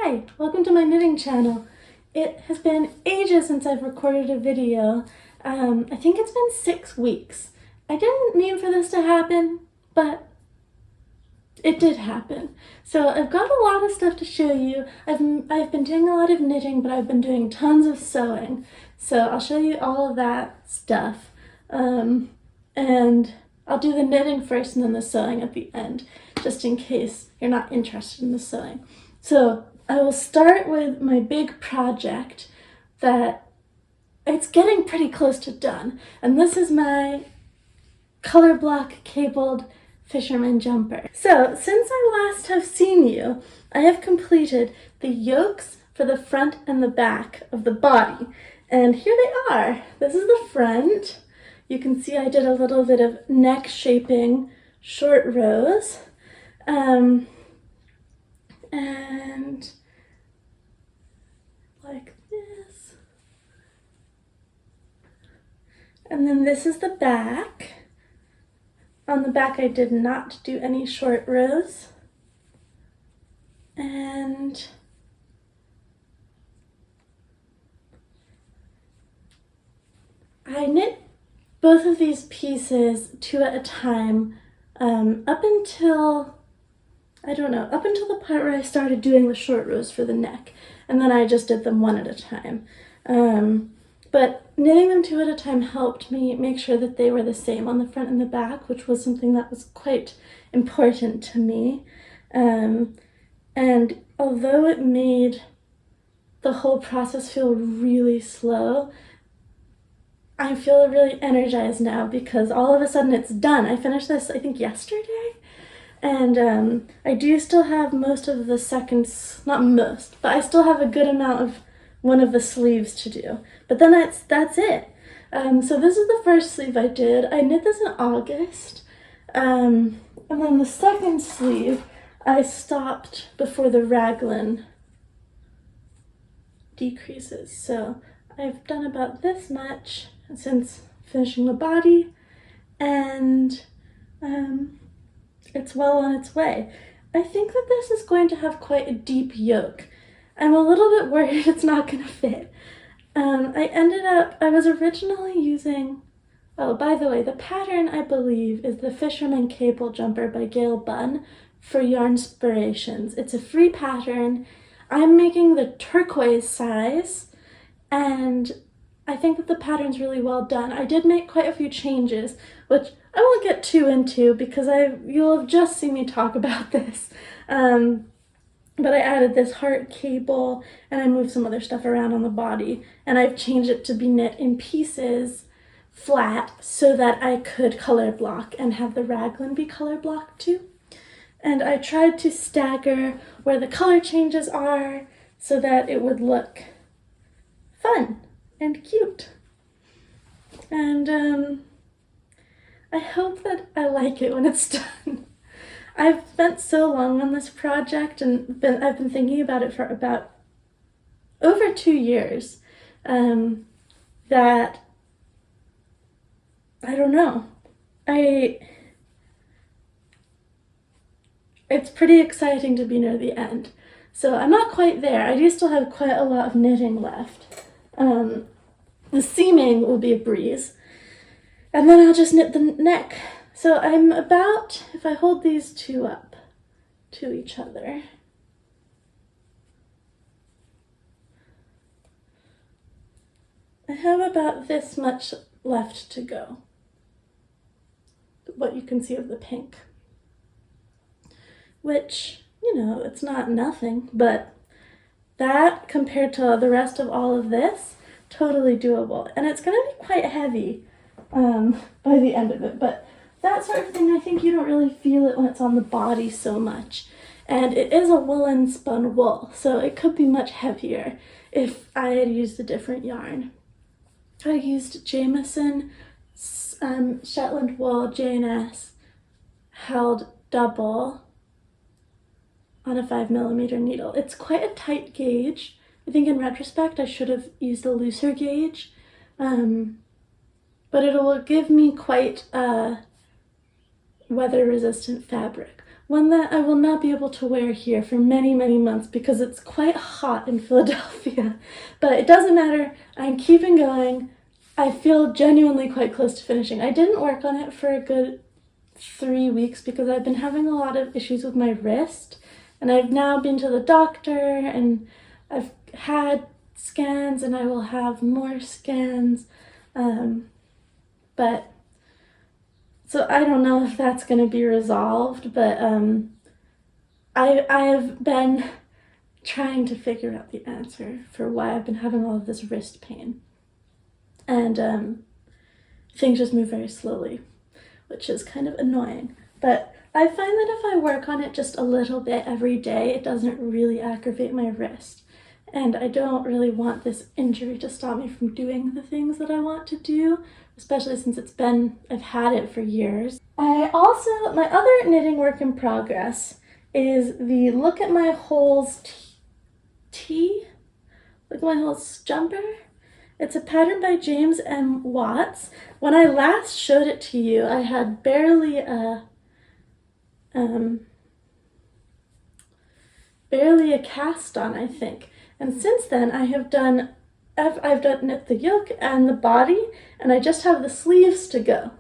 Hi, welcome to my knitting channel. It has been ages since I've recorded a video. I think it's been 6 weeks. I didn't mean for this to happen, but it did happen. So I've got a lot of stuff to show you. I've been doing a lot of knitting, but I've been doing tons of sewing. So I'll show you all of that stuff. And I'll do the knitting first and then the sewing at the end, just in case you're not interested in the sewing. So I will start with my big project that it's getting pretty close to done. And this is my color block cabled fisherman jumper. So since I last have seen you, I have completed the yokes for the front and the back of the body. And here they are. This is the front. You can see I did a little bit of neck shaping, short rows. And like this. And then this is the back. On the back I did not do any short rows. And I knit both of these pieces 2 at a time up until the part where I started doing the short rows for the neck, and then I just did them 1 at a time. But knitting them 2 at a time helped me make sure that they were the same on the front and the back, which was something that was quite important to me. And although it made the whole process feel really slow, I feel really energized now because all of a sudden it's done. I finished this, I think, yesterday. And I do still have most of the seconds, not most, but I still have a good amount of one of the sleeves to do. But then that's it. So this is the first sleeve I did. I knit this in August. And then the second sleeve, I stopped before the raglan decreases. So I've done about this much since finishing the body, and it's well on its way. I think that this is going to have quite a deep yoke. I'm a little bit worried it's not going to fit. I was originally using, oh, by the way, the pattern I believe is the Fisherman Cable Jumper by Gayle Bunn for Yarnspirations. It's a free pattern. I'm making the turquoise size, and I think that the pattern's really well done. I did make quite a few changes, which I won't get too into because you'll have just seen me talk about this. But I added this heart cable and I moved some other stuff around on the body, and I've changed it to be knit in pieces flat so that I could color block and have the raglan be color blocked too. And I tried to stagger where the color changes are so that it would look fun and cute. And I hope that I like it when it's done. I've spent so long on this project and I've been thinking about it for about over 2 years that I don't know. It's pretty exciting to be near the end. So I'm not quite there. I do still have quite a lot of knitting left. The seaming will be a breeze. And then I'll just knit the neck. So I'm about, if I hold these 2 up to each other, I have about this much left to go. What you can see of the pink. Which, it's not nothing, but that compared to the rest of all of this, totally doable. And it's gonna be quite heavy by the end of it, but that sort of thing, I think you don't really feel it when it's on the body so much. And it is a woolen spun wool, so it could be much heavier if I had used a different yarn. I used Jameson Shetland wool J&S held double on a 5mm needle. It's quite a tight gauge. I think in retrospect I should have used a looser gauge, but it will give me quite a weather resistant fabric, one that I will not be able to wear here for many, many months because it's quite hot in Philadelphia. But it doesn't matter, I'm keeping going. I feel genuinely quite close to finishing. I didn't work on it for a good 3 weeks because I've been having a lot of issues with my wrist, and I've now been to the doctor and I've had scans and I will have more scans. But so I don't know if that's going to be resolved, but I've been trying to figure out the answer for why I've been having all of this wrist pain. And things just move very slowly, which is kind of annoying. But I find that if I work on it just a little bit every day, it doesn't really aggravate my wrist. And I don't really want this injury to stop me from doing the things that I want to do, especially since I've had it for years. My other knitting work in progress is the Look at My Holes Look at My Holes jumper. It's a pattern by James M. Watts. When I last showed it to you, I had barely a cast on, I think. And since then, I've done knit the yoke and the body, and I just have the sleeves to go.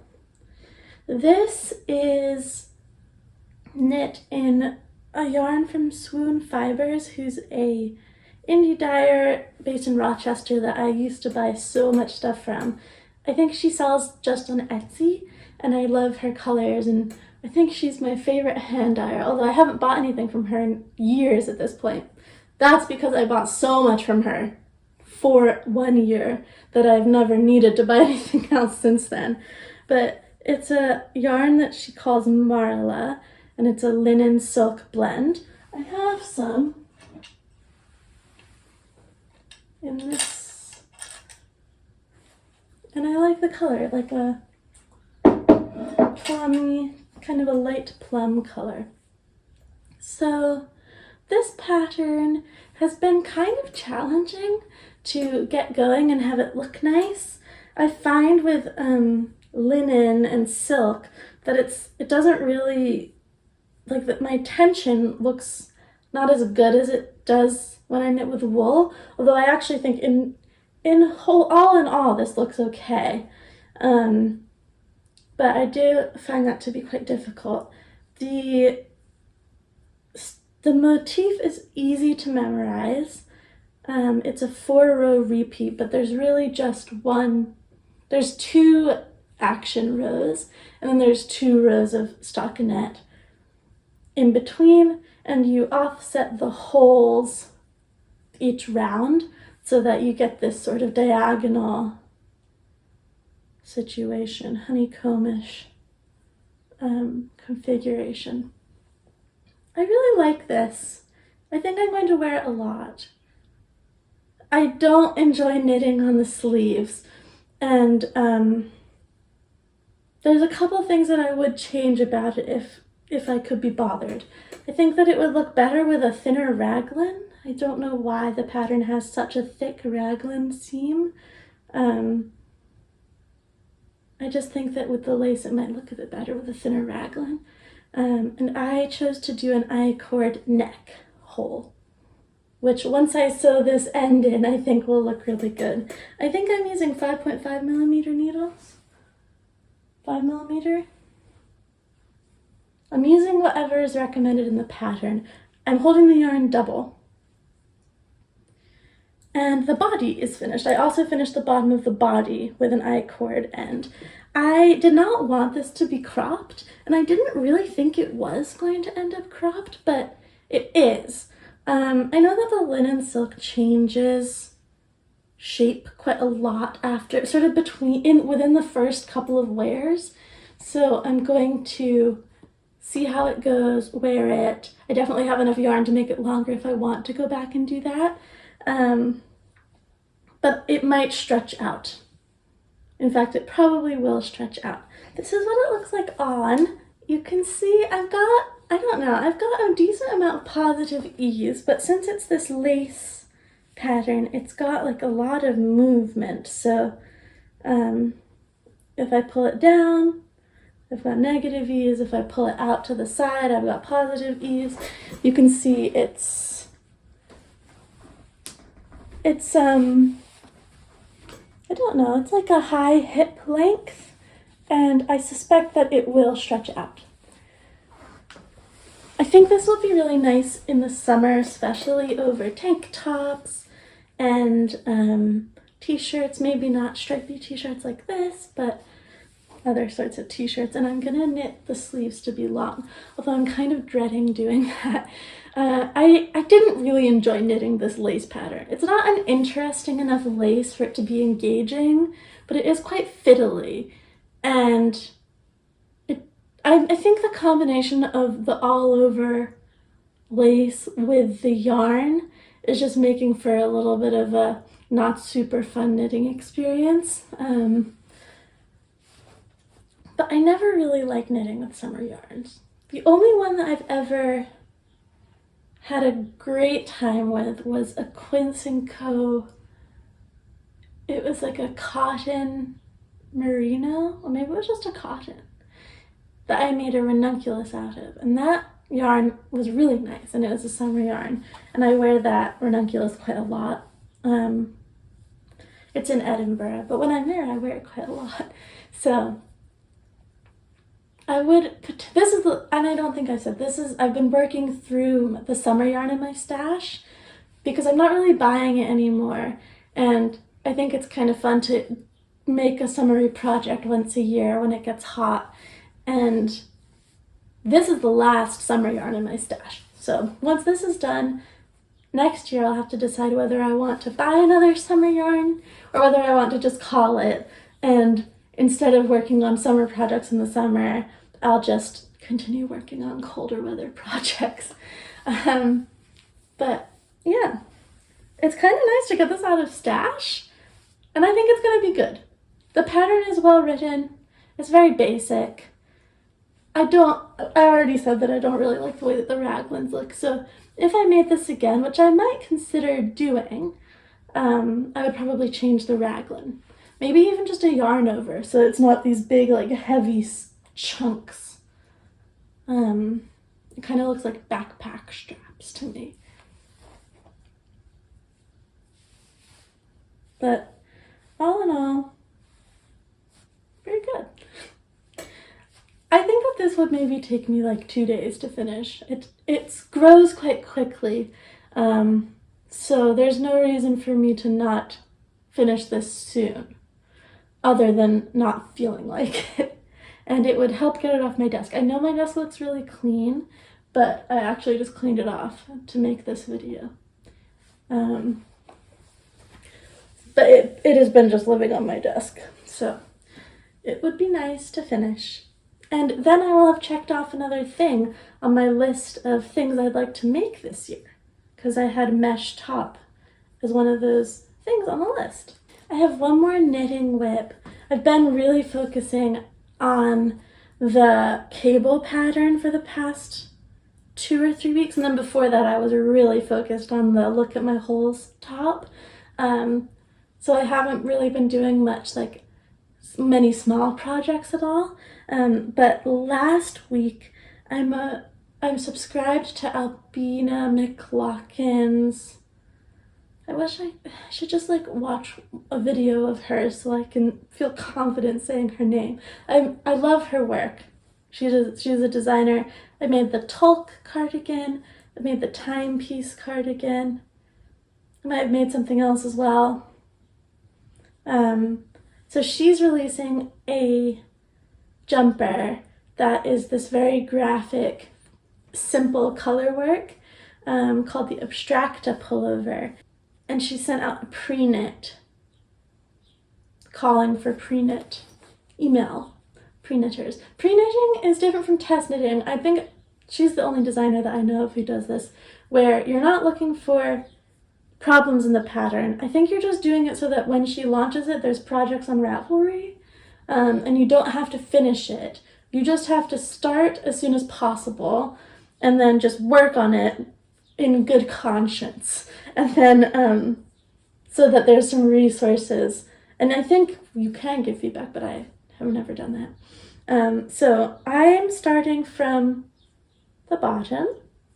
This is knit in a yarn from Swoon Fibers, who's a indie dyer based in Rochester that I used to buy so much stuff from. I think she sells just on Etsy, and I love her colors, and I think she's my favorite hand dyer, although I haven't bought anything from her in years at this point. That's because I bought so much from her for 1 year that I've never needed to buy anything else since then. But it's a yarn that she calls Marla, and it's a linen silk blend. I have some in this, and I like the color, like a plummy, kind of a light plum color. So this pattern has been kind of challenging to get going and have it look nice. I find with linen and silk that it doesn't really, like, that my tension looks not as good as it does when I knit with wool, although I actually think all in all this looks okay. But I do find that to be quite difficult. The motif is easy to memorize. It's a 4-row repeat, but there's really just there's 2 action rows, and then there's 2 rows of stockinette in between, and you offset the holes each round so that you get this sort of diagonal situation, honeycombish configuration. I really like this. I think I'm going to wear it a lot. I don't enjoy knitting on the sleeves, and there's a couple things that I would change about it if I could be bothered. I think that it would look better with a thinner raglan. I don't know why the pattern has such a thick raglan seam. I just think that with the lace it might look a bit better with a thinner raglan. And I chose to do an I-cord neck hole, which once I sew this end in, I think will look really good. I think I'm using 5.5 millimeter needles. 5 millimeter. I'm using whatever is recommended in the pattern. I'm holding the yarn double. And the body is finished. I also finished the bottom of the body with an I-cord end. I did not want this to be cropped, and I didn't really think it was going to end up cropped, but it is. I know that the linen silk changes shape quite a lot after, sort of within the first couple of wears. So I'm going to see how it goes, wear it. I definitely have enough yarn to make it longer if I want to go back and do that. But it might stretch out. In fact, it probably will stretch out. This is what it looks like on. You can see I've got a decent amount of positive ease, but since it's this lace pattern, it's got like a lot of movement. So if I pull it down, I've got negative ease. If I pull it out to the side, I've got positive ease. You can see it's I don't know, it's like a high hip length, and I suspect that it will stretch out. I think this will be really nice in the summer, especially over tank tops and t-shirts, maybe not stripy t-shirts like this, but other sorts of t-shirts. And I'm gonna knit the sleeves to be long, although I'm kind of dreading doing that. I didn't really enjoy knitting this lace pattern. It's not an interesting enough lace for it to be engaging, but it is quite fiddly. And I think the combination of the all-over lace with the yarn is just making for a little bit of a not super fun knitting experience. But I never really like knitting with summer yarns. The only one that I've ever had a great time with was a Quince & Co. It was like a cotton merino, or maybe it was just a cotton, that I made a ranunculus out of. And that yarn was really nice, and it was a summer yarn. And I wear that ranunculus quite a lot. It's in Edinburgh, but when I'm there, I wear it quite a lot. So I would put, this is the, and I don't think I said this, is I've been working through the summer yarn in my stash because I'm not really buying it anymore, and I think it's kind of fun to make a summery project once a year when it gets hot. And this is the last summer yarn in my stash. So once this is done, next year I'll have to decide whether I want to buy another summer yarn or whether I want to just call it, and instead of working on summer projects in the summer, I'll just continue working on colder weather projects. But yeah, it's kind of nice to get this out of stash, and I think it's going to be good. The pattern is well written. It's very basic. I already said that I don't really like the way that the raglans look, so if I made this again, which I might consider doing, I would probably change the raglan. Maybe even just a yarn over, so it's not these big, like, heavy chunks. It kind of looks like backpack straps to me. But all in all, very good. I think that this would maybe take me like 2 days to finish. It grows quite quickly, so there's no reason for me to not finish this soon, other than not feeling like it. And it would help get it off my desk. I know my desk looks really clean, but I actually just cleaned it off to make this video. But it has been just living on my desk, so it would be nice to finish. And then I will have checked off another thing on my list of things I'd like to make this year, because I had mesh top as one of those things on the list. I have one more knitting whip. I've been really focusing on the cable pattern for the past 2 or 3 weeks, and then before that I was really focused on the look at my holes top. So I haven't really been doing much, like many small projects at all. But last week I'm subscribed to Ailbiona McLochlainn's. I wish I should just like watch a video of hers so I can feel confident saying her name. I love her work. She's a designer. I made the Tulk cardigan. I made the timepiece cardigan. I might have made something else as well. So she's releasing a jumper that is this very graphic, simple color work called the Abstracta Pullover. And she sent out a pre-knit, calling for pre-knit email, pre-knitters. Pre-knitting is different from test knitting. I think she's the only designer that I know of who does this, where you're not looking for problems in the pattern. I think you're just doing it so that when she launches it, there's projects on Ravelry, and you don't have to finish it. You just have to start as soon as possible and then just work on it in good conscience. And then, so that there's some resources. And I think you can give feedback, but I have never done that. So I'm starting from the bottom.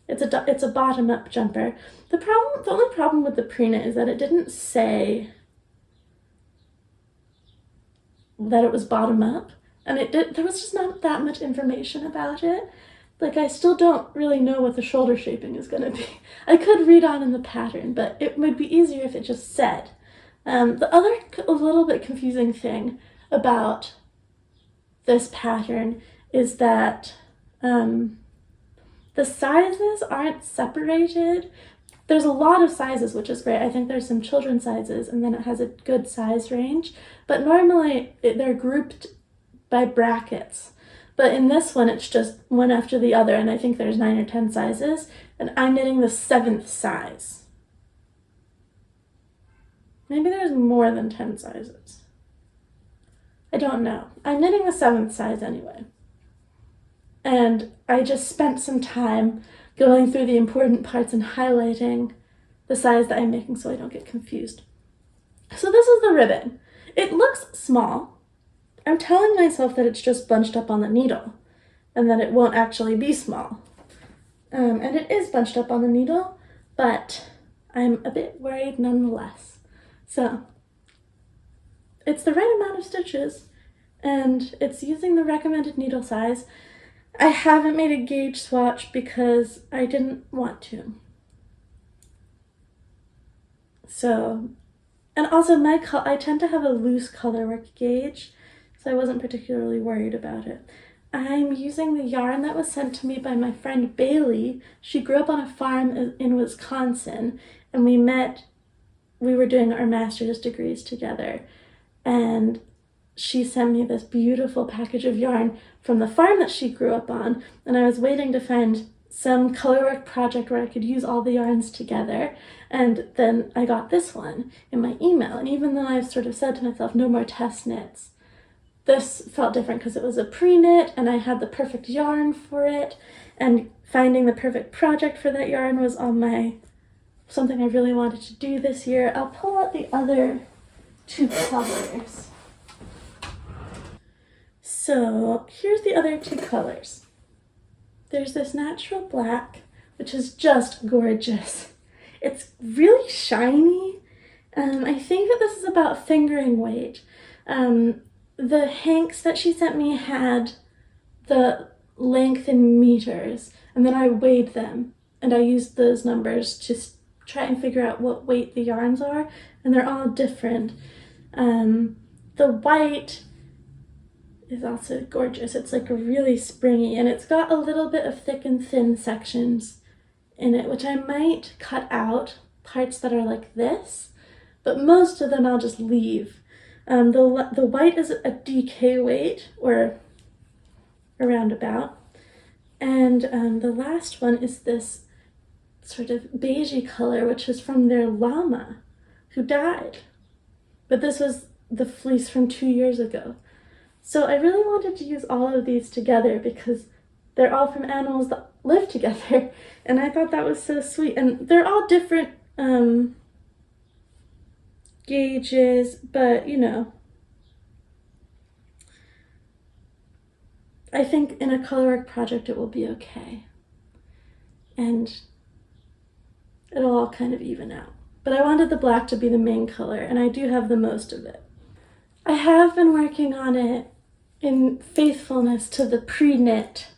It's a bottom-up jumper. The only problem with the pre-knit is that it didn't say that it was bottom-up, and there was just not that much information about it. Like, I still don't really know what the shoulder shaping is going to be. I could read on in the pattern, but it would be easier if it just said. The other a little bit confusing thing about this pattern is that the sizes aren't separated. There's a lot of sizes, which is great. I think there's some children's sizes, and then it has a good size range. But normally they're grouped by brackets. But in this one, it's just one after the other, and I think there's 9 or 10 sizes, and I'm knitting the 7th size. Maybe there's more than 10 sizes. I don't know. I'm knitting the 7th size anyway. And I just spent some time going through the important parts and highlighting the size that I'm making so I don't get confused. So this is the ribbon. It looks small. I'm telling myself that it's just bunched up on the needle and that it won't actually be small. And it is bunched up on the needle, but I'm a bit worried nonetheless. So it's the right amount of stitches, and it's using the recommended needle size. I haven't made a gauge swatch because I didn't want to. So, and also I tend to have a loose colorwork gauge, so I wasn't particularly worried about it. I'm using the yarn that was sent to me by my friend Bailey. She grew up on a farm in Wisconsin, and we were doing our master's degrees together, and she sent me this beautiful package of yarn from the farm that she grew up on, and I was waiting to find some colorwork project where I could use all the yarns together, and then I got this one in my email. And even though I've sort of said to myself, no more test knits, this felt different because it was a pre-knit and I had the perfect yarn for it, and finding the perfect project for that yarn was something I really wanted to do this year. I'll pull out the other 2 colors. So here's the other 2 colors. There's this natural black, which is just gorgeous. It's really shiny. I think that this is about fingering weight. The hanks that she sent me had the length in meters, and then I weighed them, and I used those numbers to try and figure out what weight the yarns are, and they're all different. The white is also gorgeous. It's like really springy, and it's got a little bit of thick and thin sections in it, which I might cut out parts that are like this, but most of them I'll just leave. The white is a DK weight, or around about, and the last one is this sort of beigey color, which is from their llama who died, but this was the fleece from 2 years ago. So I really wanted to use all of these together because they're all from animals that live together, and I thought that was so sweet. And they're all different gauges, but you know, I think in a colorwork project it will be okay, and it'll all kind of even out. But I wanted the black to be the main color, and I do have the most of it. I have been working on it in faithfulness to the pre-knit,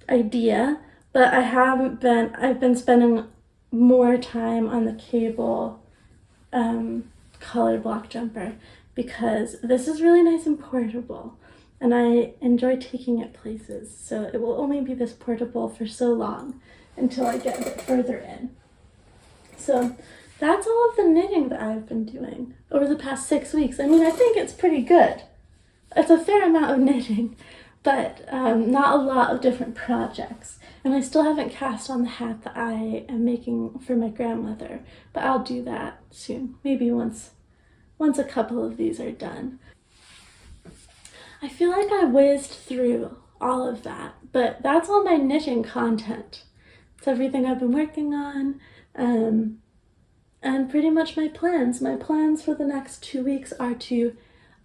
idea, but I've been spending more time on the cable colored block jumper because this is really nice and portable, and I enjoy taking it places, so it will only be this portable for so long until I get a bit further in. So that's all of the knitting that I've been doing over the past 6 weeks. I mean, I think it's pretty good. It's a fair amount of knitting, but not a lot of different projects. And I still haven't cast on the hat that I am making for my grandmother, but I'll do that soon, maybe once a couple of these are done. I feel like I whizzed through all of that, but that's all my knitting content. It's everything I've been working on, and pretty much my plans. My plans for the next 2 weeks are to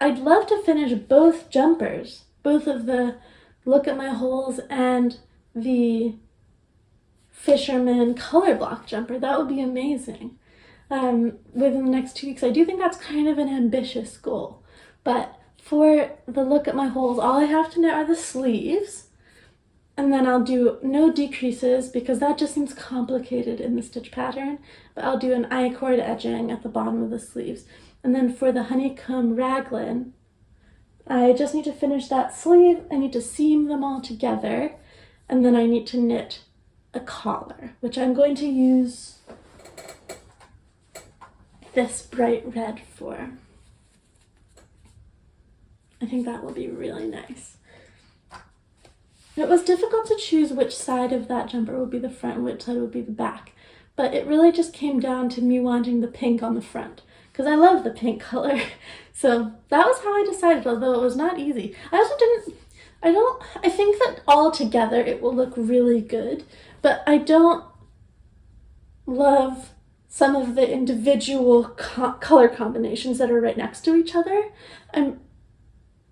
I'd love to finish both jumpers, both of the Look at My Holes and the Fisherman color block jumper. That would be amazing. Within the next 2 weeks. I do think that's kind of an ambitious goal. But for the Look at My Holes, all I have to knit are the sleeves. And then I'll do no decreases because that just seems complicated in the stitch pattern. But I'll do an I-cord edging at the bottom of the sleeves. And then for the Honeycomb raglan, I just need to finish that sleeve. I need to seam them all together. And then I need to knit a collar, which I'm going to use this bright red for. I think that will be really nice. It was difficult to choose which side of that jumper would be the front and which side would be the back, but it really just came down to me wanting the pink on the front because I love the pink color. So that was how I decided, although it was not easy. I think that all together it will look really good, but I don't love some of the individual color combinations that are right next to each other.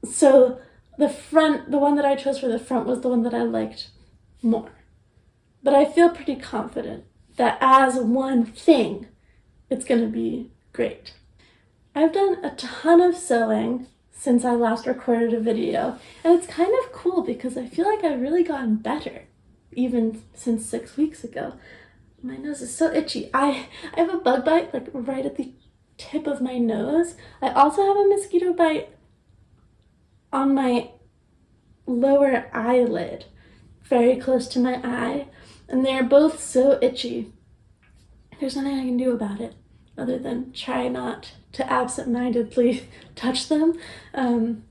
So the one that I chose for the front was the one that I liked more. But I feel pretty confident that as one thing, it's going to be great. I've done a ton of sewing since I last recorded a video, and it's kind of cool because I feel like I've really gotten better, even since 6 weeks ago. My nose is so itchy. I have a bug bite like right at the tip of my nose. I also have a mosquito bite on my lower eyelid, very close to my eye, and they're both so itchy. There's nothing I can do about it other than try not to absent-mindedly touch them. And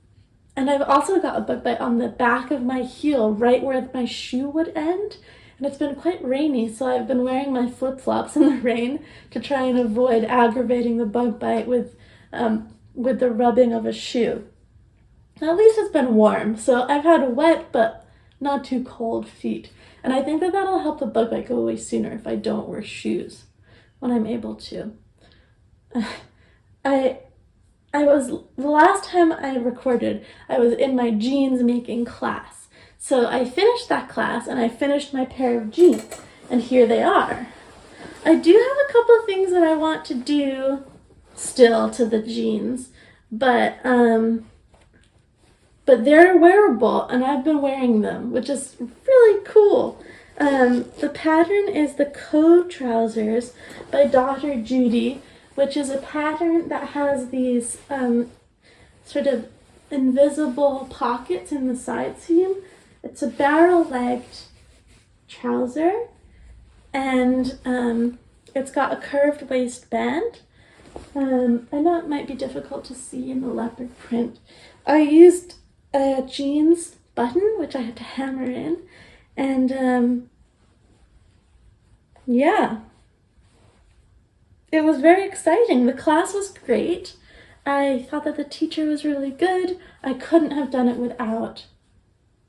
I've also got a bug bite on the back of my heel, right where my shoe would end. And it's been quite rainy, so I've been wearing my flip-flops in the rain to try and avoid aggravating the bug bite with the rubbing of a shoe. At least it's been warm, so I've had wet but not too cold feet. And I think that that'll help the bug bite go away sooner if I don't wear shoes when I'm able to. The last time I recorded, I was in my jeans making class. So I finished that class and I finished my pair of jeans, and here they are. I do have a couple of things that I want to do still to the jeans, but they're wearable and I've been wearing them, which is really cool. The pattern is the Cove Trousers by Dr. Judy, which is a pattern that has these sort of invisible pockets in the side seam. It's a barrel-legged trouser, and it's got a curved waistband. I know it might be difficult to see in the leopard print. I used a jeans button, which I had to hammer in, and yeah. It was very exciting. The class was great. I thought that the teacher was really good. I couldn't have done it without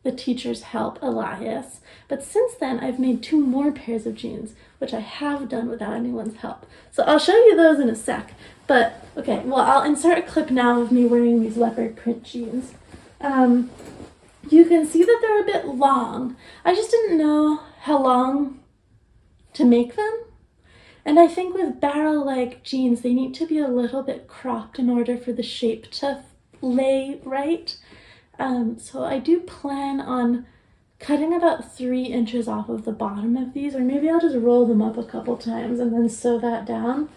the teacher's help, Elias. But since then, I've made 2 more pairs of jeans, which I have done without anyone's help. So I'll show you those in a sec. But, okay, well, I'll insert a clip now of me wearing these leopard print jeans. You can see that they're a bit long. I just didn't know how long to make them. And I think with barrel-leg jeans, they need to be a little bit cropped in order for the shape to lay right. So I do plan on cutting about 3 inches off of the bottom of these, or maybe I'll just roll them up a couple times and then sew that down.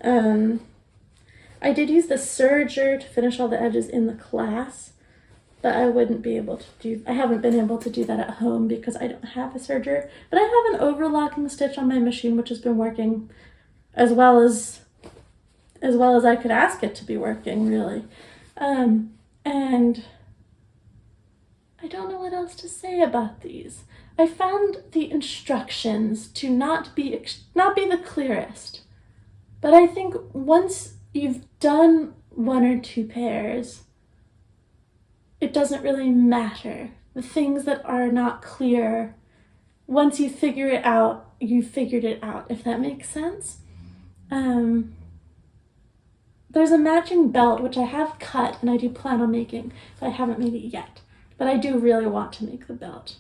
I did use the serger to finish all the edges in the class, but I haven't been able to do that at home because I don't have a serger. But I have an overlocking stitch on my machine, which has been working as well as I could ask it to be working, really. And I don't know what else to say about these. I found the instructions to not be the clearest, but I think once you've done 1 or 2 pairs, it doesn't really matter. The things that are not clear, once you figure it out, you figured it out, if that makes sense. there's a matching belt, which I have cut and I do plan on making, but I haven't made it yet. But I do really want to make the belt.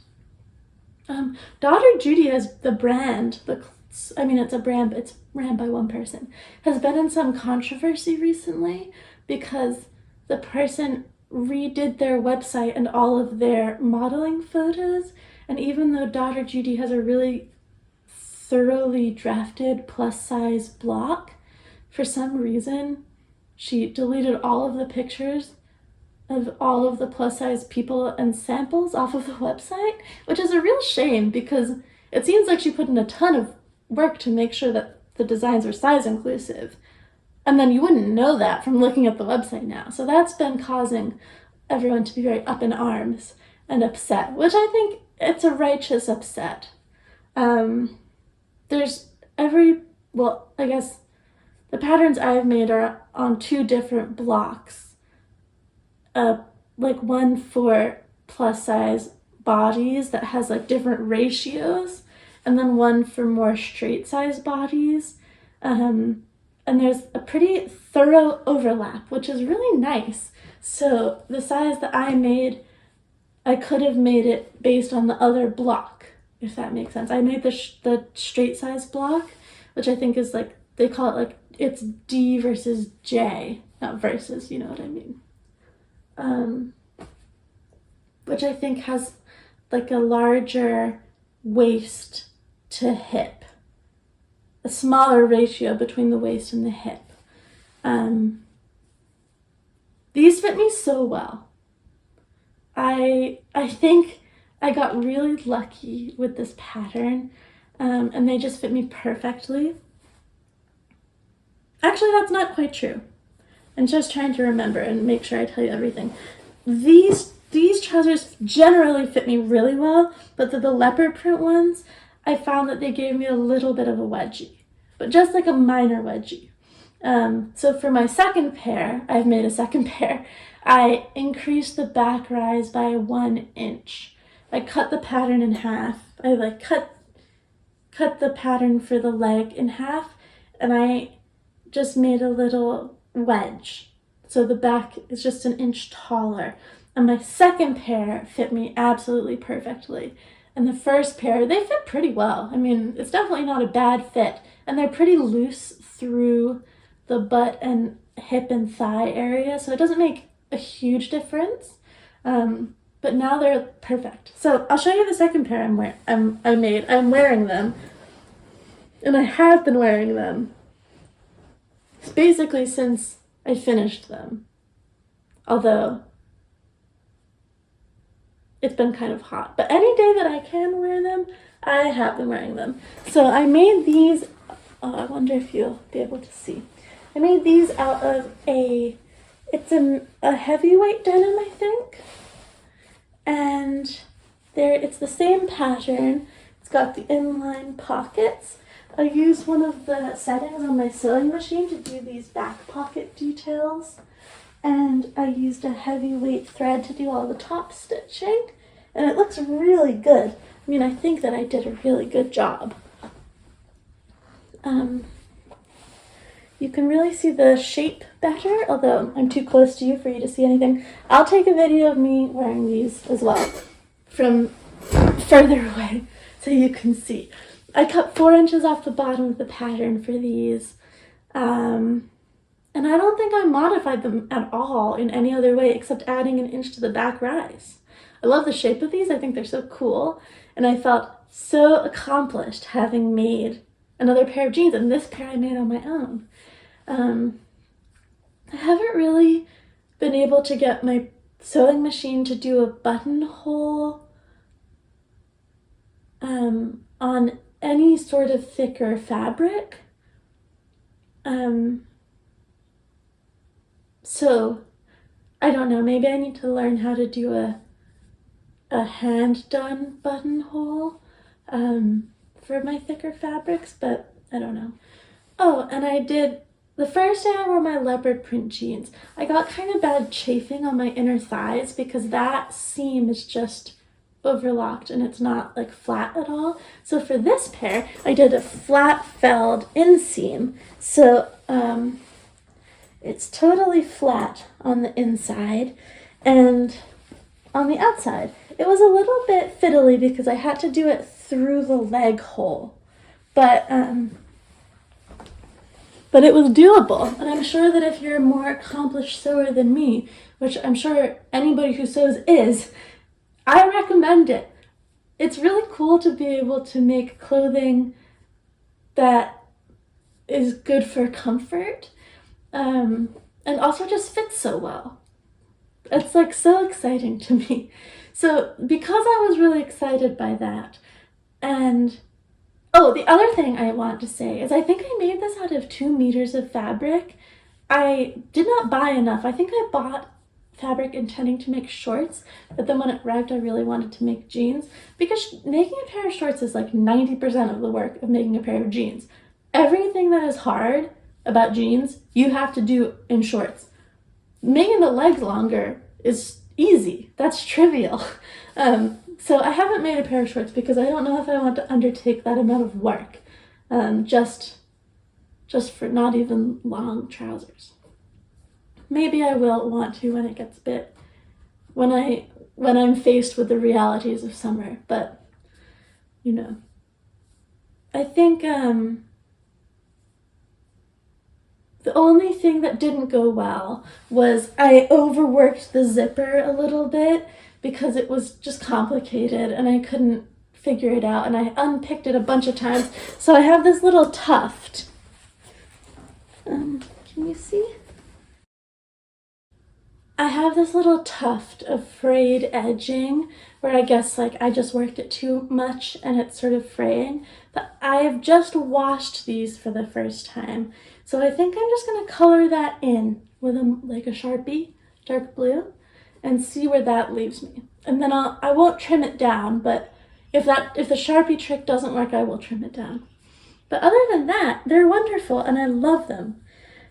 Daughter Judy is the brand, it's a brand, but it's ran by one person, has been in some controversy recently because the person redid their website and all of their modeling photos. And even though Daughter Judy has a really thoroughly drafted plus size block, for some reason, she deleted all of the pictures of all of the plus size people and samples off of the website, which is a real shame because it seems like she put in a ton of work to make sure that the designs were size inclusive. And then you wouldn't know that from looking at the website now. So that's been causing everyone to be very up in arms and upset, which I think it's a righteous upset. I guess the patterns I've made are on 2 different blocks. Like one for plus size bodies that has like different ratios, and then one for more straight size bodies. And there's a pretty thorough overlap, which is really nice. So the size that I made, I could have made it based on the other block, if that makes sense. I made the straight size block, which I think is like, they call it like, it's D versus J, not versus, you know what I mean. Which I think has like a larger waist to hip, a smaller ratio between the waist and the hip. These fit me so well. I think I got really lucky with this pattern, and they just fit me perfectly. Actually, that's not quite true. I'm just trying to remember and make sure I tell you everything. These trousers generally fit me really well, but the leopard print ones, I found that they gave me a little bit of a wedgie, but just like a minor wedgie. So for my second pair, I've made a second pair, I increased the back rise by 1 inch. I cut the pattern in half. I cut the pattern for the leg in half, and I just made a little wedge. So the back is just 1 inch taller. And my second pair fit me absolutely perfectly. And the first pair, they fit pretty well. I mean, it's definitely not a bad fit. And they're pretty loose through the butt and hip and thigh area, so it doesn't make a huge difference. But now they're perfect. So I'll show you the second pair I'm wearing them. And I have been wearing them basically since I finished them. Although it's been kind of hot. But any day that I can wear them, I have been wearing them. So I made these, I wonder if you'll be able to see. I made these out of it's a heavyweight denim, I think. And it's the same pattern. It's got the inline pockets. I used one of the settings on my sewing machine to do these back pocket details. And I used a heavyweight thread to do all the top stitching. And it looks really good. I mean, I think that I did a really good job. You can really see the shape better, although I'm too close to you for you to see anything. I'll take a video of me wearing these as well from further away so you can see. I cut 4 inches off the bottom of the pattern for these. And I don't think I modified them at all in any other way except adding 1 inch to the back rise. I love the shape of these. I think they're so cool. And I felt so accomplished having made another pair of jeans, and this pair I made on my own. I haven't really been able to get my sewing machine to do a buttonhole on any sort of thicker fabric. So I don't know, maybe I need to learn how to do a hand-done buttonhole for my thicker fabrics, but I don't know. Oh, and the first day I wore my leopard print jeans, I got kind of bad chafing on my inner thighs because that seam is just overlocked and it's not like flat at all. So for this pair, I did a flat felled inseam. So It's totally flat on the inside, and on the outside, it was a little bit fiddly because I had to do it through the leg hole, but it was doable. And I'm sure that if you're a more accomplished sewer than me, which I'm sure anybody who sews is, I recommend it. It's really cool to be able to make clothing that is good for comfort, and also just fits so well. It's like so exciting to me. So because I was really excited by that, and oh, the other thing I want to say is I think I made this out of 2 meters of fabric. I did not buy enough. I think I bought fabric intending to make shorts, but then when it arrived I really wanted to make jeans, because making a pair of shorts is like 90% of the work of making a pair of jeans. Everything that is hard about jeans you have to do in shorts. Making the legs longer is easy. That's trivial. So I haven't made a pair of shorts because I don't know if I want to undertake that amount of work, just for not even long trousers. Maybe I will want to when it gets a bit, when I'm faced with the realities of summer, but you know. I think the only thing that didn't go well was I overworked the zipper a little bit because it was just complicated and I couldn't figure it out, and I unpicked it a bunch of times. So I have this little tuft. Can you see? I have this little tuft of frayed edging where I guess like I just worked it too much and it's sort of fraying. But I have just washed these for the first time. So I think I'm just going to color that in with like a Sharpie, dark blue, and see where that leaves me. And then I won't trim it down, but if the Sharpie trick doesn't work, I will trim it down. But other than that, they're wonderful and I love them.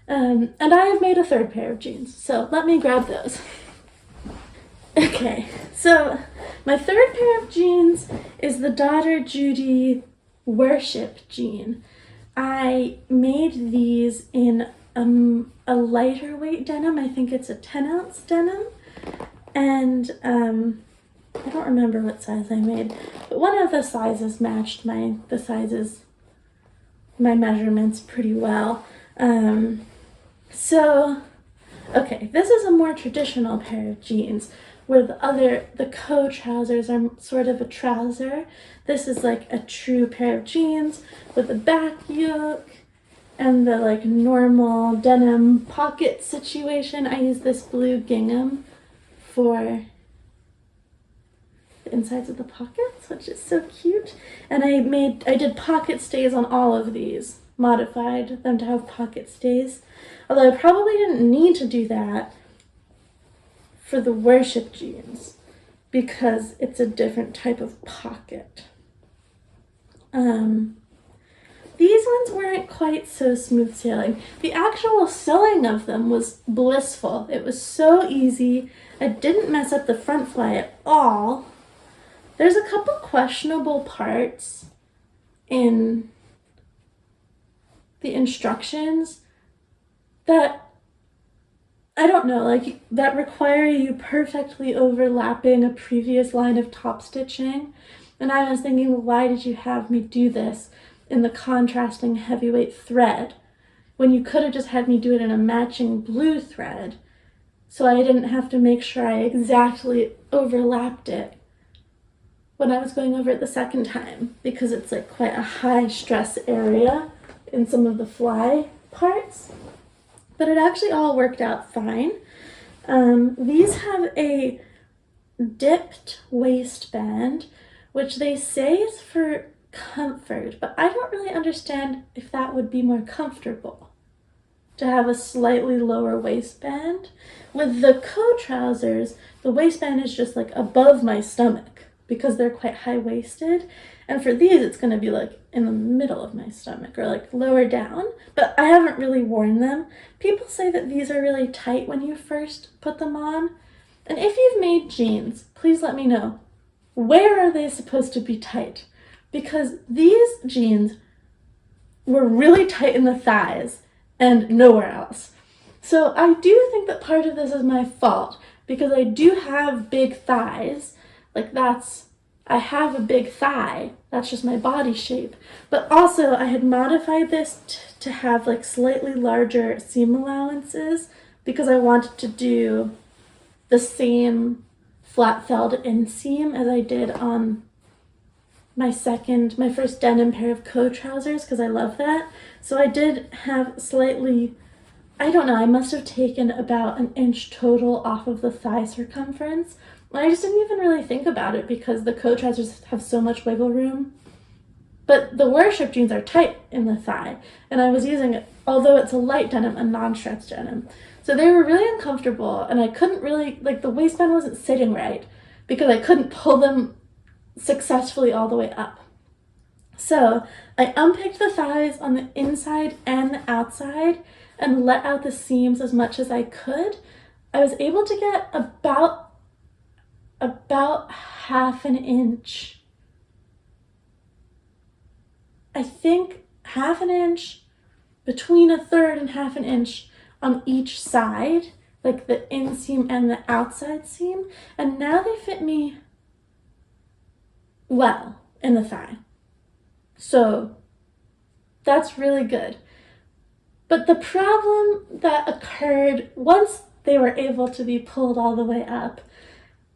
And I have made a third pair of jeans, so let me grab those. Okay, so my third pair of jeans is the Daughter Judy Worship jean. I made these in a lighter weight denim. I think it's a 10-ounce denim. And I don't remember what size I made, but one of the sizes matched my measurements pretty well. So, okay, this is a more traditional pair of jeans where the co-trousers are sort of a trouser. This is like a true pair of jeans with a back yoke and the like normal denim pocket situation. I use this blue gingham for the insides of the pockets, which is so cute. And I did pocket stays on all of these, modified them to have pocket stays. Although I probably didn't need to do that for the worship jeans because it's a different type of pocket. These ones weren't quite so smooth sailing. The actual sewing of them was blissful. It was so easy. I didn't mess up the front fly at all. There's a couple questionable parts in the instructions that, I don't know, like that require you perfectly overlapping a previous line of top stitching. And I was thinking, well, why did you have me do this in the contrasting heavyweight thread when you could have just had me do it in a matching blue thread so I didn't have to make sure I exactly overlapped it when I was going over it the second time, because it's like quite a high stress area in some of the fly parts. But it actually all worked out fine. These have a dipped waistband, which they say is for comfort, but I don't really understand if that would be more comfortable to have a slightly lower waistband. With the co-trousers, the waistband is just like above my stomach because they're quite high-waisted. And for these, it's going to be like in the middle of my stomach or like lower down, but I haven't really worn them. People say that these are really tight when you first put them on. And if you've made jeans, please let me know. Where are they supposed to be tight? Because these jeans were really tight in the thighs and nowhere else. So I do think that part of this is my fault because I do have big thighs. Like I have a big thigh. That's just my body shape. But also I had modified this to have like slightly larger seam allowances because I wanted to do the same flat felled inseam as I did on my first denim pair of co-trousers because I love that. So I did have slightly, I don't know, I must have taken about an inch total off of the thigh circumference. And I just didn't even really think about it because the co-trousers have so much wiggle room. But the worship jeans are tight in the thigh. And I was using it, although it's a light denim, a non-stretch denim. So they were really uncomfortable and I couldn't really, like the waistband wasn't sitting right because I couldn't pull them successfully all the way up. So I unpicked the thighs on the inside and the outside and let out the seams as much as I could. I was able to get about half an inch. I think half an inch, between a third and half an inch on each side, like the inseam and the outside seam. And now they fit me well in the thigh. So that's really good. But the problem that occurred once they were able to be pulled all the way up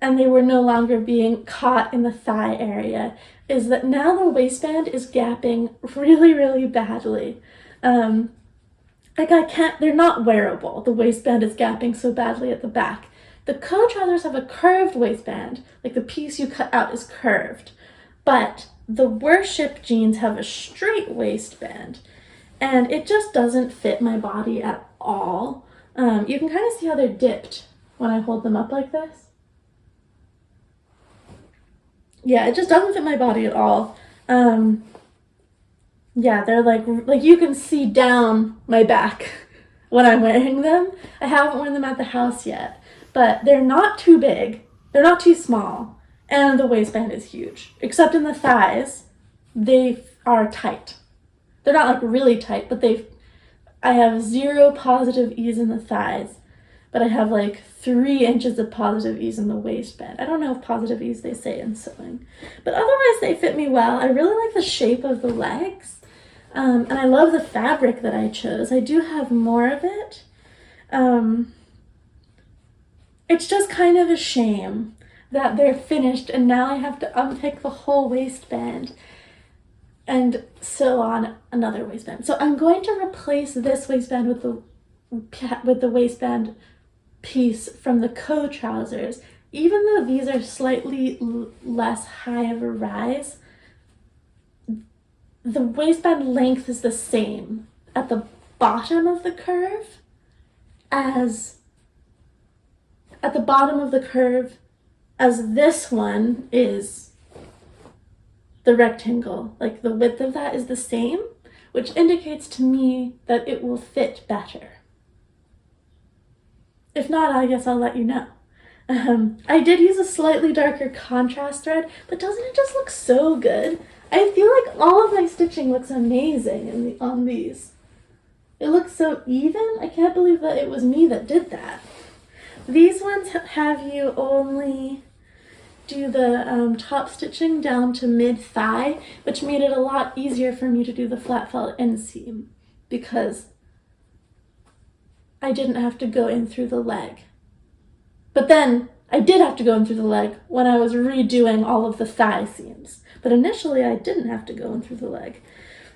and they were no longer being caught in the thigh area is that now the waistband is gapping really, really badly. They're not wearable. The waistband is gapping so badly at the back. The co-trousers have a curved waistband, like the piece you cut out is curved. But the worship jeans have a straight waistband and it just doesn't fit my body at all. You can kind of see how they're dipped when I hold them up like this. Yeah, it just doesn't fit my body at all. Yeah, they're like you can see down my back when I'm wearing them. I haven't worn them at the house yet, but they're not too big. They're not too small. And the waistband is huge, except in the thighs, they are tight. They're not like really tight, but I have 0 positive ease in the thighs, but I have like 3 inches of positive ease in the waistband. I don't know if positive ease they say in sewing, but otherwise they fit me well. I really like the shape of the legs, and I love the fabric that I chose. I do have more of it. It's just kind of a shame that they're finished and now I have to unpick the whole waistband and sew on another waistband. So I'm going to replace this waistband with the waistband piece from the co-trousers. Even though these are slightly less high of a rise, the waistband length is the same at the bottom of the curve as this one is the rectangle. Like the width of that is the same, which indicates to me that it will fit better. If not, I guess I'll let you know. I did use a slightly darker contrast thread, but doesn't it just look so good? I feel like all of my stitching looks amazing on these. It looks so even. I can't believe that it was me that did that. These ones have you only do the top stitching down to mid-thigh, which made it a lot easier for me to do the flat felt inseam because I didn't have to go in through the leg. But then I did have to go in through the leg when I was redoing all of the thigh seams. But initially I didn't have to go in through the leg.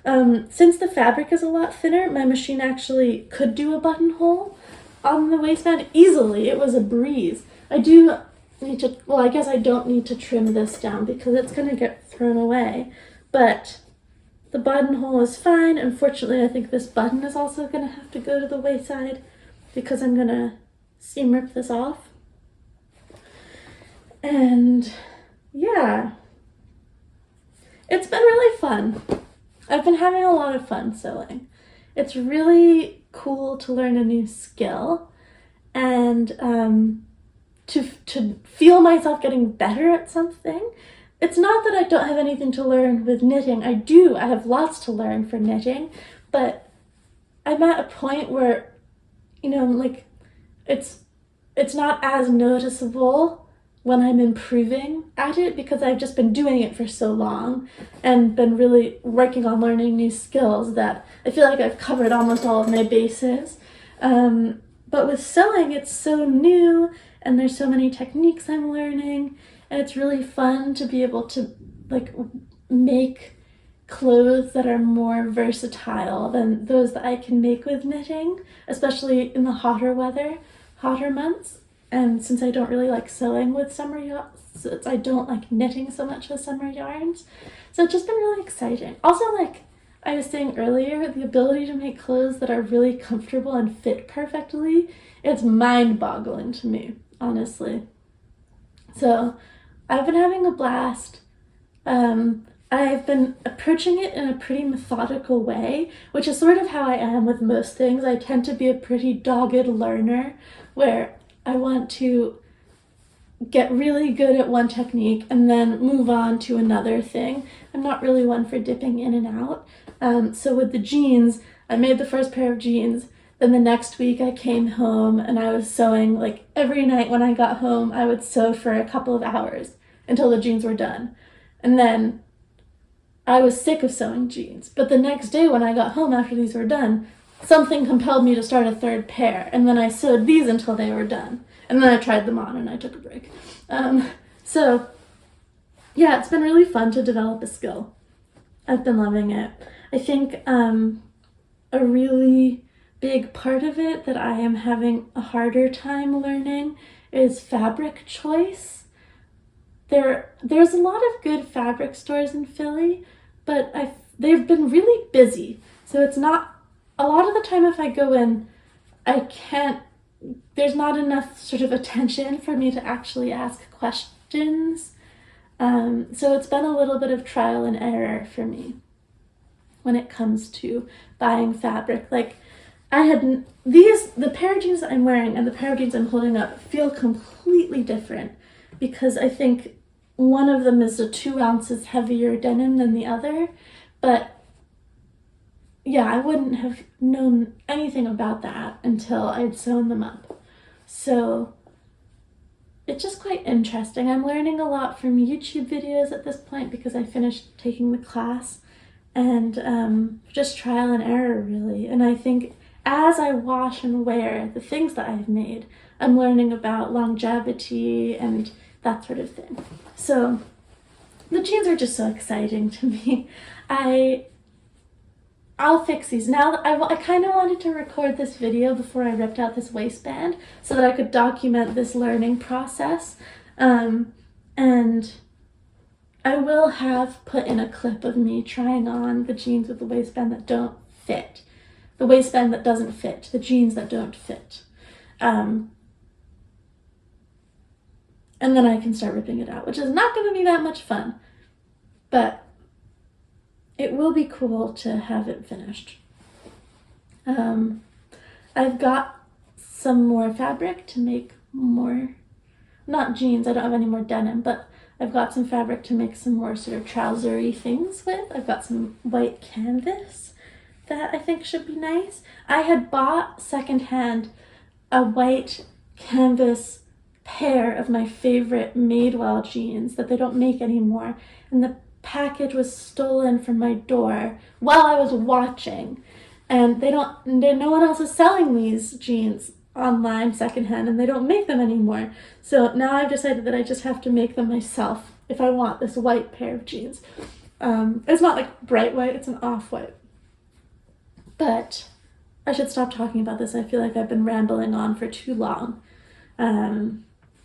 Since the fabric is a lot thinner, my machine actually could do a buttonhole on the waistband easily. It was a breeze. I do need to, well, I guess I don't need to trim this down because it's going to get thrown away. But the buttonhole is fine. Unfortunately, I think this button is also going to have to go to the wayside because I'm going to seam rip this off. And yeah, it's been really fun. I've been having a lot of fun sewing. It's really cool to learn a new skill and to feel myself getting better at something. It's not that I don't have anything to learn with knitting. I do. I have lots to learn for knitting, but I'm at a point where you know, like it's not as noticeable when I'm improving at it because I've just been doing it for so long and been really working on learning new skills that I feel like I've covered almost all of my bases. But with sewing, it's so new and there's so many techniques I'm learning, and it's really fun to be able to like make clothes that are more versatile than those that I can make with knitting, especially in the hotter months. And since I don't really like sewing with summer yarns, I don't like knitting so much with summer yarns. So it's just been really exciting. Also, like I was saying earlier, the ability to make clothes that are really comfortable and fit perfectly, it's mind-boggling to me, honestly. So I've been having a blast. I've been approaching it in a pretty methodical way, which is sort of how I am with most things. I tend to be a pretty dogged learner where I want to get really good at one technique and then move on to another thing. I'm not really one for dipping in and out. So with the jeans, I made the first pair of jeans. Then the next week I came home and I was sewing. Like every night when I got home, I would sew for a couple of hours until the jeans were done. And then I was sick of sewing jeans. But the next day when I got home after these were done, something compelled me to start a third pair. And then I sewed these until they were done. And then I tried them on and I took a break. So yeah, it's been really fun to develop a skill. I've been loving it. I think a really big part of it that I am having a harder time learning is fabric choice. There's a lot of good fabric stores in Philly, but they've been really busy. So it's not, a lot of the time if I go in, there's not enough sort of attention for me to actually ask questions. So it's been a little bit of trial and error for me when it comes to buying fabric. Like the pair of jeans that I'm wearing and the pair of jeans I'm holding up feel completely different because I think one of them is a 2 ounces heavier denim than the other. But yeah, I wouldn't have known anything about that until I'd sewn them up. So it's just quite interesting. I'm learning a lot from YouTube videos at this point because I finished taking the class, and just trial and error really. And I think as I wash and wear the things that I've made, I'm learning about longevity and that sort of thing. So the jeans are just so exciting to me. I'll fix these. Now I kind of wanted to record this video before I ripped out this waistband so that I could document this learning process. And I will have put in a clip of me trying on the jeans with the waistband that don't fit. The waistband that doesn't fit. The jeans that don't fit. And then I can start ripping it out, which is not going to be that much fun. But it will be cool to have it finished. I've got some more fabric to make more, not jeans, I don't have any more denim, but I've got some fabric to make some more sort of trousery things with. I've got some white canvas that I think should be nice. I had bought secondhand a white canvas pair of my favorite Madewell jeans that they don't make anymore, and the package was stolen from my door while I was watching, and no one else is selling these jeans online secondhand, and they don't make them anymore. So now I've decided that I just have to make them myself if I want this white pair of jeans. It's not like bright white, it's an off-white. But I should stop talking about this. I feel like I've been rambling on for too long.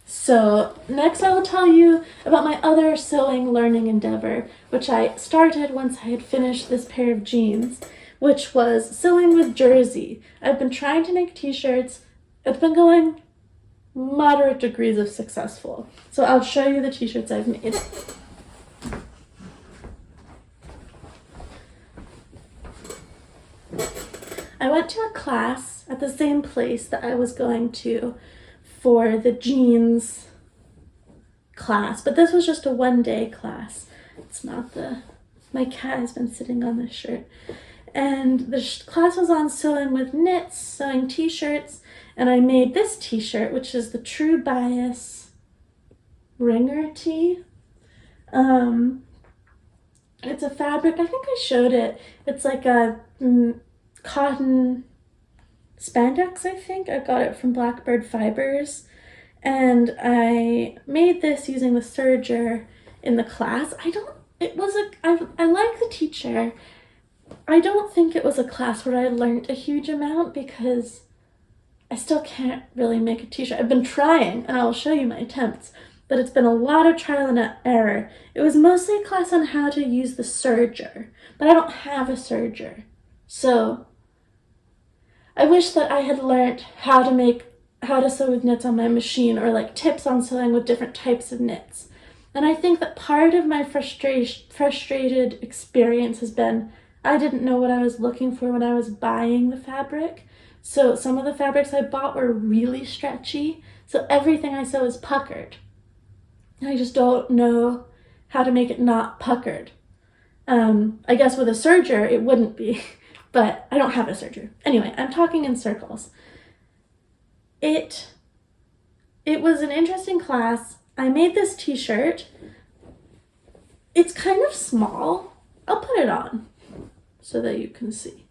So next I will tell you about my other sewing learning endeavor, which I started once I had finished this pair of jeans, which was sewing with jersey. I've been trying to make t-shirts. It's been going moderate degrees of successful. So I'll show you the t-shirts I've made. I went to a class at the same place that I was going to for the jeans class, but this was just a one-day class. It's not my cat has been sitting on this shirt. And the class was on sewing with knits, sewing t-shirts, And I made this t-shirt, which is the True Bias Ringer tee. It's a fabric, I think I showed it. It's like a cotton spandex, I think. I got it from Blackbird Fibers. And I made this using the serger in the class. I like the teacher. I don't think it was a class where I learned a huge amount because I still can't really make a t-shirt. I've been trying, and I will show you my attempts, but it's been a lot of trial and error. It was mostly a class on how to use the serger, but I don't have a serger. So I wish that I had learned how to sew with knits on my machine, or like tips on sewing with different types of knits. And I think that part of my frustrated experience has been I didn't know what I was looking for when I was buying the fabric. So some of the fabrics I bought were really stretchy, so everything I sew is puckered. I just don't know how to make it not puckered. I guess with a serger it wouldn't be, but I don't have a serger. Anyway, I'm talking in circles. It was an interesting class. I made this t-shirt. It's kind of small. I'll put it on so that you can see.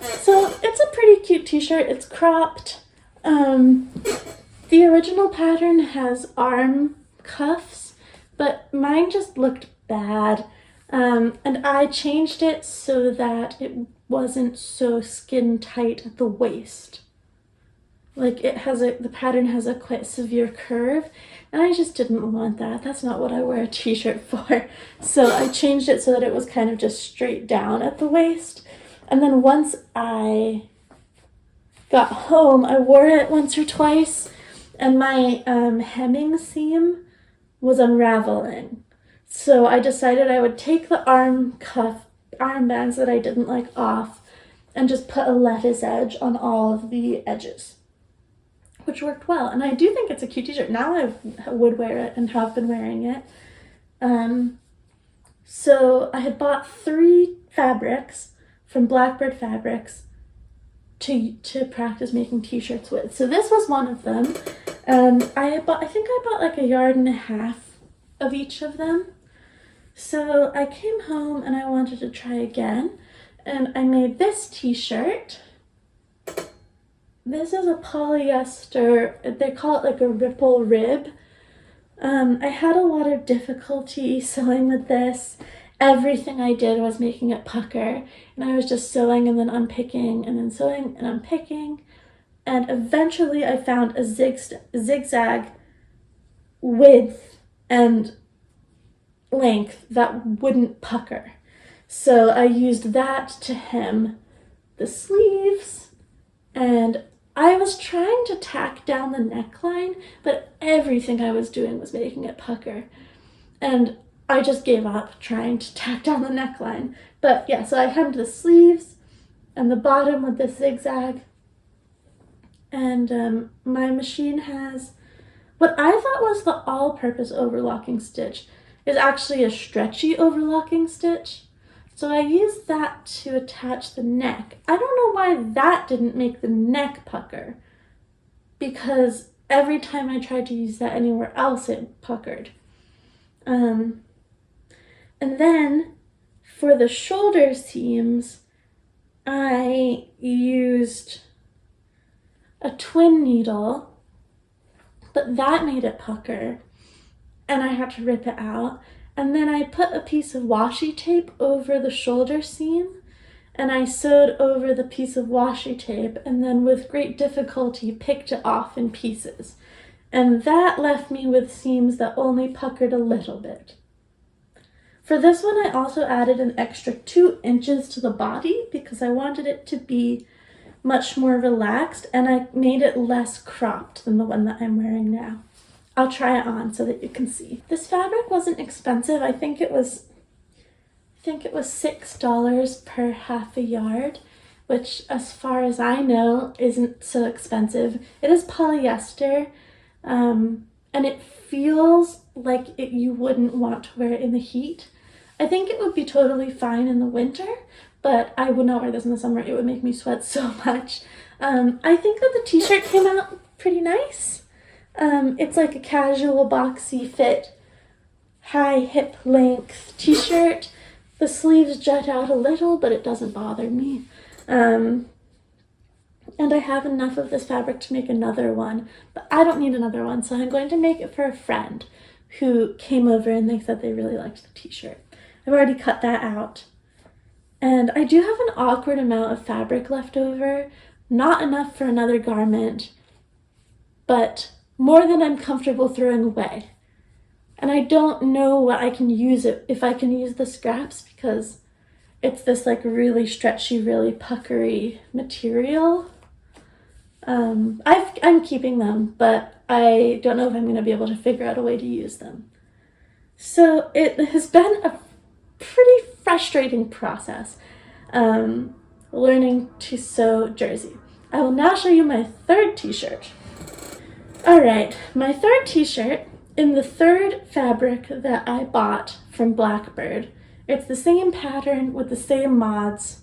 So it's a pretty cute t-shirt. It's cropped. The original pattern has arm cuffs, but mine just looked bad. And I changed it so that it wasn't so skin tight at the waist. Like the pattern has a quite severe curve, and I just didn't want that. That's not what I wear a t-shirt for. So I changed it so that it was kind of just straight down at the waist. And then once I got home, I wore it once or twice, and my hemming seam was unraveling. So I decided I would take the armbands that I didn't like off and just put a lettuce edge on all of the edges, which worked well. And I do think it's a cute t-shirt. Now I would wear it and have been wearing it. So I had bought 3 fabrics from Blackbird Fabrics to practice making t-shirts with. So this was one of them. I think I bought like 1.5 yards of each of them. So I came home and I wanted to try again, and I made this t-shirt. This is a polyester, they call it like a ripple rib. I had a lot of difficulty sewing with this. Everything I did was making it pucker, and I was just sewing and then unpicking and then sewing and unpicking. And eventually I found a zigzag width and length that wouldn't pucker. So I used that to hem the sleeves, and I was trying to tack down the neckline, but everything I was doing was making it pucker. And I just gave up trying to tack down the neckline. But yeah, so I hemmed the sleeves and the bottom with this zigzag. And my machine has what I thought was the all-purpose overlocking stitch is actually a stretchy overlocking stitch. So I used that to attach the neck. I don't know why that didn't make the neck pucker, because every time I tried to use that anywhere else it puckered. And then for the shoulder seams, I used a twin needle, but that made it pucker, and I had to rip it out. And then I put a piece of washi tape over the shoulder seam, and I sewed over the piece of washi tape, and then with great difficulty picked it off in pieces. And that left me with seams that only puckered a little bit. For this one, I also added an extra 2 inches to the body because I wanted it to be much more relaxed, and I made it less cropped than the one that I'm wearing now. I'll try it on so that you can see. This fabric wasn't expensive. I think it was $6 per half a yard, which as far as I know isn't so expensive. It is polyester, and it feels like you wouldn't want to wear it in the heat. I think it would be totally fine in the winter, but I would not wear this in the summer. It would make me sweat so much. I think that the t-shirt came out pretty nice. It's like a casual boxy fit, high hip length t-shirt. The sleeves jut out a little, but it doesn't bother me. And I have enough of this fabric to make another one, but I don't need another one, so I'm going to make it for a friend who came over and they said they really liked the t-shirt. I've already cut that out. And I do have an awkward amount of fabric left over, not enough for another garment, but more than I'm comfortable throwing away. And I don't know what I can use it, if I can use the scraps, because it's this like really stretchy, really puckery material. I'm keeping them, but I don't know if I'm going to be able to figure out a way to use them. So it has been a pretty frustrating process, learning to sew jersey. I will now show you my third t-shirt. All right, my third t-shirt in the third fabric that I bought from Blackbird. It's the same pattern with the same mods.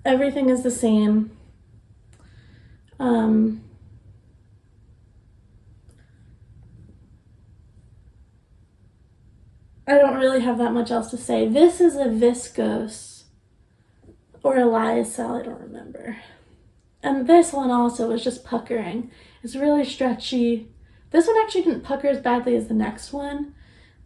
Everything is the same. I don't really have that much else to say. This is a viscose or a lyocell, I don't remember. And this one also was just puckering. It's really stretchy. This one actually didn't pucker as badly as the next one.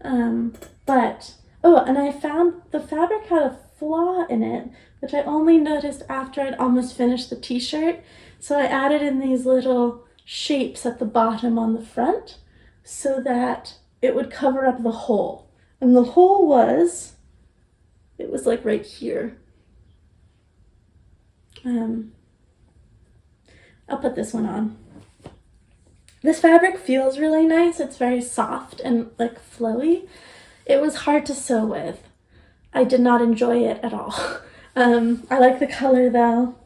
And I found the fabric had a flaw in it, which I only noticed after I'd almost finished the t-shirt. So I added in these little shapes at the bottom on the front so that it would cover up the hole. And the hole was like right here. I'll put this one on. This fabric feels really nice. It's very soft and like flowy. It was hard to sew with. I did not enjoy it at all. I like the color though.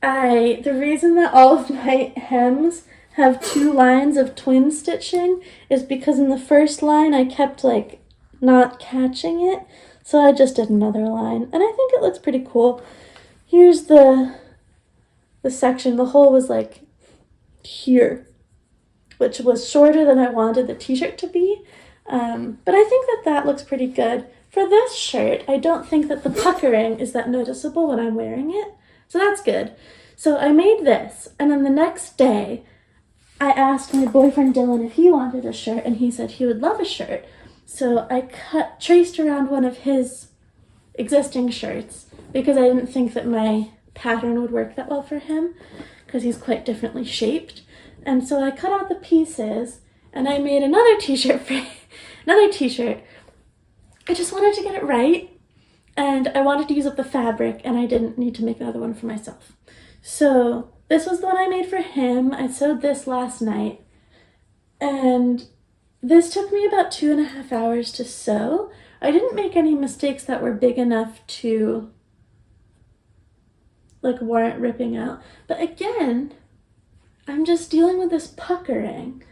The reason that all of my hems have 2 lines of twin stitching is because in the first line I kept like not catching it, so I just did another line, and I think it looks pretty cool. Here's the section. The hole was like here, which was shorter than I wanted the t-shirt to be, but I think that looks pretty good. For this shirt, I don't think that the puckering is that noticeable when I'm wearing it, so that's good. So I made this, and then the next day I asked my boyfriend Dylan if he wanted a shirt, and he said he would love a shirt. So I traced around one of his existing shirts because I didn't think that my pattern would work that well for him because he's quite differently shaped. And so I cut out the pieces and I made another t-shirt I just wanted to get it right, and I wanted to use up the fabric, and I didn't need to make another one for myself. So this was the one I made for him. I sewed this last night, and this took me about 2.5 hours to sew. I didn't make any mistakes that were big enough to like warrant ripping out. But again, I'm just dealing with this puckering.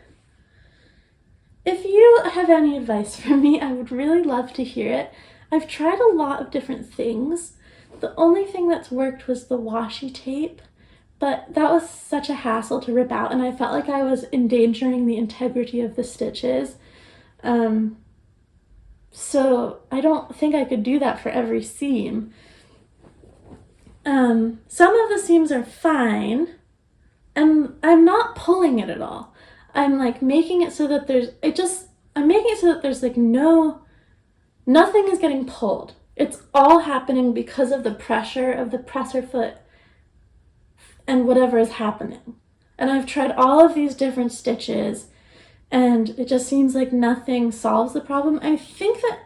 If you have any advice for me, I would really love to hear it. I've tried a lot of different things. The only thing that's worked was the washi tape, but that was such a hassle to rip out, and I felt like I was endangering the integrity of the stitches. So I don't think I could do that for every seam. Some of the seams are fine, and I'm not pulling it at all. I'm like making it so that there's like nothing is getting pulled. It's all happening because of the pressure of the presser foot and whatever is happening. And I've tried all of these different stitches, and it just seems like nothing solves the problem. I think that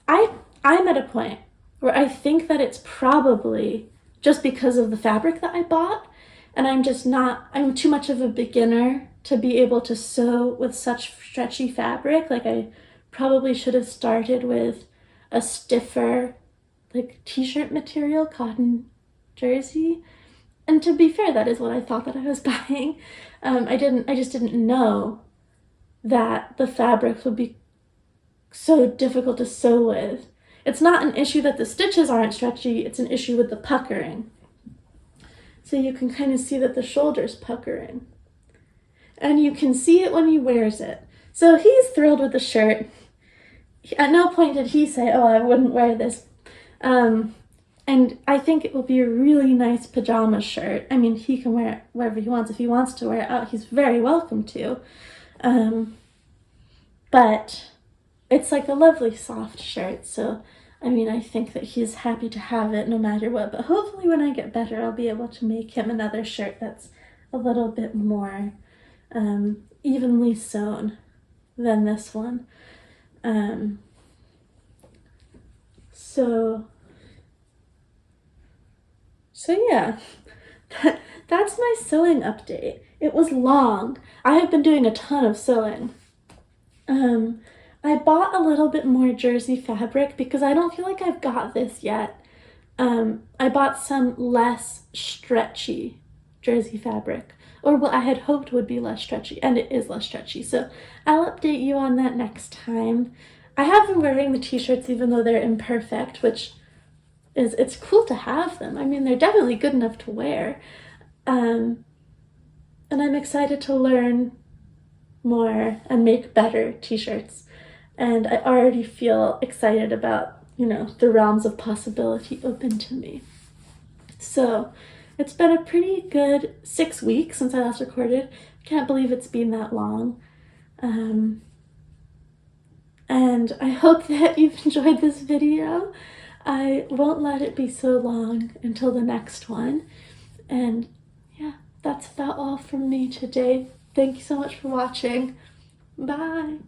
I'm at a point where I think that it's probably just because of the fabric that I bought, and I'm too much of a beginner to be able to sew with such stretchy fabric. Like I probably should have started with a stiffer like t-shirt material, cotton jersey. And to be fair, that is what I thought that I was buying. I just didn't know that the fabrics would be so difficult to sew with. it's not an issue that the stitches aren't stretchy, it's an issue with the puckering. So you can kind of see that the shoulder's puckering. And you can see it when he wears it. So he's thrilled with the shirt. At no point did he say, oh, I wouldn't wear this. And I think it will be a really nice pajama shirt. I mean, he can wear it wherever he wants. If he wants to wear it out, he's very welcome to. But it's like a lovely soft shirt. So, I mean, I think that he's happy to have it no matter what. But hopefully when I get better, I'll be able to make him another shirt that's a little bit more evenly sewn than this one. So yeah, that's my sewing update. It was long. I have been doing a ton of sewing. I bought a little bit more jersey fabric because I don't feel like I've got this yet. I bought some less stretchy jersey fabric, or what I had hoped would be less stretchy, and it is less stretchy. So I'll update you on that next time. I have been wearing the t-shirts even though they're imperfect, which it's cool to have them. I mean, they're definitely good enough to wear. And I'm excited to learn more and make better t-shirts. And I already feel excited about, the realms of possibility open to me. So it's been a pretty good 6 weeks since I last recorded. Can't believe it's been that long. And I hope that you've enjoyed this video. I won't let it be so long until the next one. And yeah, that's about all from me today. Thank you so much for watching. Bye.